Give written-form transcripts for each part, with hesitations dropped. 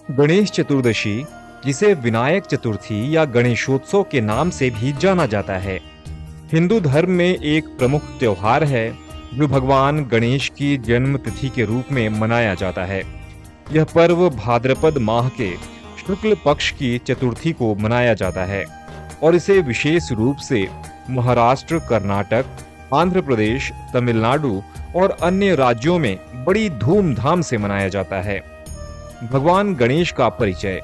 गणेश चतुर्दशी, जिसे विनायक चतुर्थी या गणेशोत्सव के नाम से भी जाना जाता है, हिंदू धर्म में एक प्रमुख त्योहार है जो भगवान गणेश की जन्म तिथि के रूप में मनाया जाता है। यह पर्व भाद्रपद माह के शुक्ल पक्ष की चतुर्थी को मनाया जाता है और इसे विशेष रूप से महाराष्ट्र, कर्नाटक, आंध्र प्रदेश, तमिलनाडु और अन्य राज्यों में बड़ी धूमधाम से मनाया जाता है। भगवान गणेश का परिचय।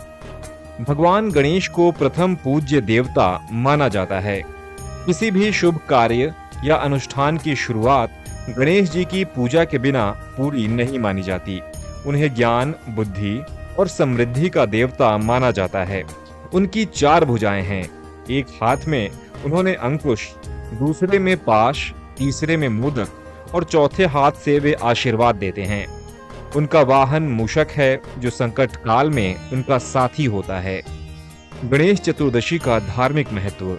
भगवान गणेश को प्रथम पूज्य देवता माना जाता है। किसी भी शुभ कार्य या अनुष्ठान की शुरुआत गणेश जी की पूजा के बिना पूरी नहीं मानी जाती। उन्हें ज्ञान, बुद्धि और समृद्धि का देवता माना जाता है। उनकी 4 भुजाएं हैं। एक हाथ में उन्होंने अंकुश, दूसरे में पाश, तीसरे में मोदक और चौथे हाथ से वे आशीर्वाद देते हैं। उनका वाहन मूषक है जो संकट काल में उनका साथी होता है। गणेश चतुर्दशी का धार्मिक महत्व।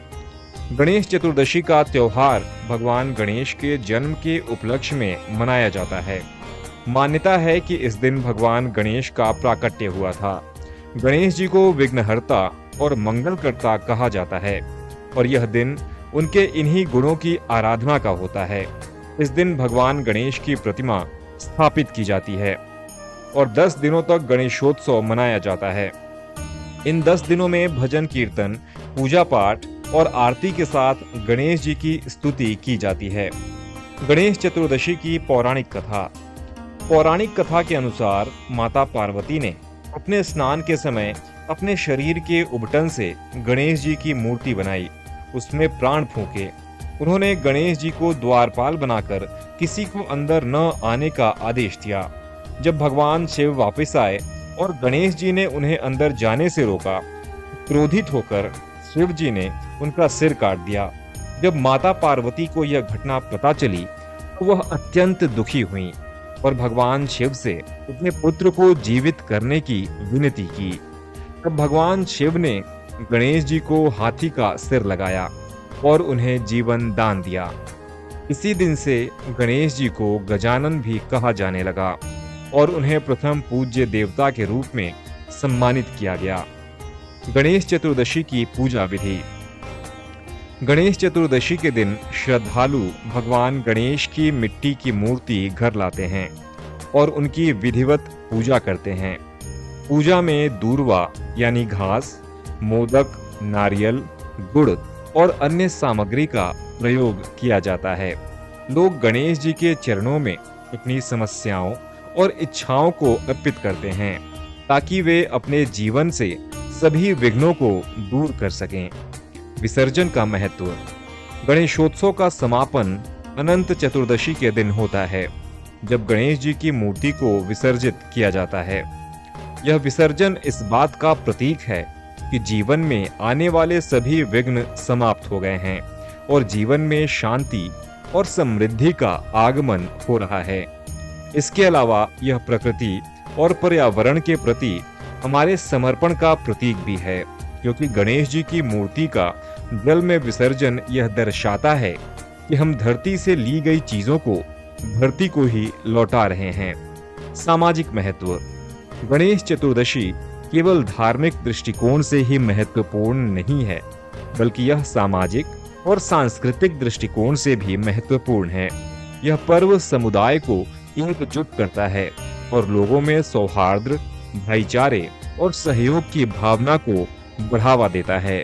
गणेश चतुर्दशी का त्योहार भगवान गणेश के जन्म के उपलक्ष्य में मनाया जाता है। मान्यता है कि इस दिन भगवान गणेश का प्राकट्य हुआ था। गणेश जी को विघ्नहर्ता और मंगलकर्ता कहा जाता है और यह दिन उनके इन्हीं गुणों की आराधना का होता है। इस दिन भगवान गणेश की प्रतिमा स्थापित की जाती है और 10 दिनों तक गणेशोत्सव मनाया जाता है। इन 10 दिनों में भजन, कीर्तन, पूजा पाठ और आरती के साथ गणेश जी की स्तुति की जाती है। गणेश चतुर्दशी की पौराणिक कथा। पौराणिक कथा के अनुसार माता पार्वती ने अपने स्नान के समय अपने शरीर के उबटन से गणेश जी की मूर्ति बनाई, उसमें प्राण फूंके। उन्होंने गणेश जी को द्वारपाल बनाकर किसी को अंदर न आने का आदेश दिया। जब भगवान शिव वापस आए और गणेश जी ने उन्हें अंदर जाने से रोका, क्रोधित होकर शिव जी ने उनका सिर काट दिया। जब माता पार्वती को यह घटना पता चली तो वह अत्यंत दुखी हुई और भगवान शिव से अपने पुत्र को जीवित करने की विनती की। तब भगवान शिव ने गणेश जी को हाथी का सिर लगाया और उन्हें जीवन दान दिया। इसी दिन से गणेश जी को गजानन भी कहा जाने लगा और उन्हें प्रथम पूज्य देवता के रूप में सम्मानित किया गया। गणेश चतुर्दशी की पूजा विधि। गणेश चतुर्दशी के दिन श्रद्धालु भगवान गणेश की मिट्टी की मूर्ति घर लाते हैं और उनकी विधिवत पूजा करते हैं। पूजा में दूर्वा यानी घास, मोदक, नारियल, गुड़ और अन्य सामग्री का प्रयोग किया जाता है। लोग गणेश जी के चरणों में अपनी समस्याओं और इच्छाओं को अर्पित करते हैं ताकि वे अपने जीवन से सभी विघ्नों को दूर कर सकें। विसर्जन का महत्व। गणेशोत्सव का समापन अनंत चतुर्दशी के दिन होता है, जब गणेश जी की मूर्ति को विसर्जित किया जाता है। यह विसर्जन इस बात का प्रतीक है कि जीवन में आने वाले सभी विघ्न समाप्त हो गए हैं और जीवन में शांति और समृद्धि का आगमन हो रहा है। इसके अलावा यह प्रकृति और पर्यावरण के प्रति हमारे समर्पण का प्रतीक भी है, क्योंकि गणेश जी की मूर्ति का जल में विसर्जन यह दर्शाता है कि हम धरती से ली गई चीजों को धरती को ही लौटा रहे हैं। सामाजिक महत्व। गणेश चतुर्दशी केवल धार्मिक दृष्टिकोण से ही महत्वपूर्ण नहीं है, बल्कि यह सामाजिक और सांस्कृतिक दृष्टिकोण से भी महत्वपूर्ण है। यह पर्व समुदाय को एकजुट करता है और लोगों में सौहार्द, भाईचारे और सहयोग की भावना को बढ़ावा देता है।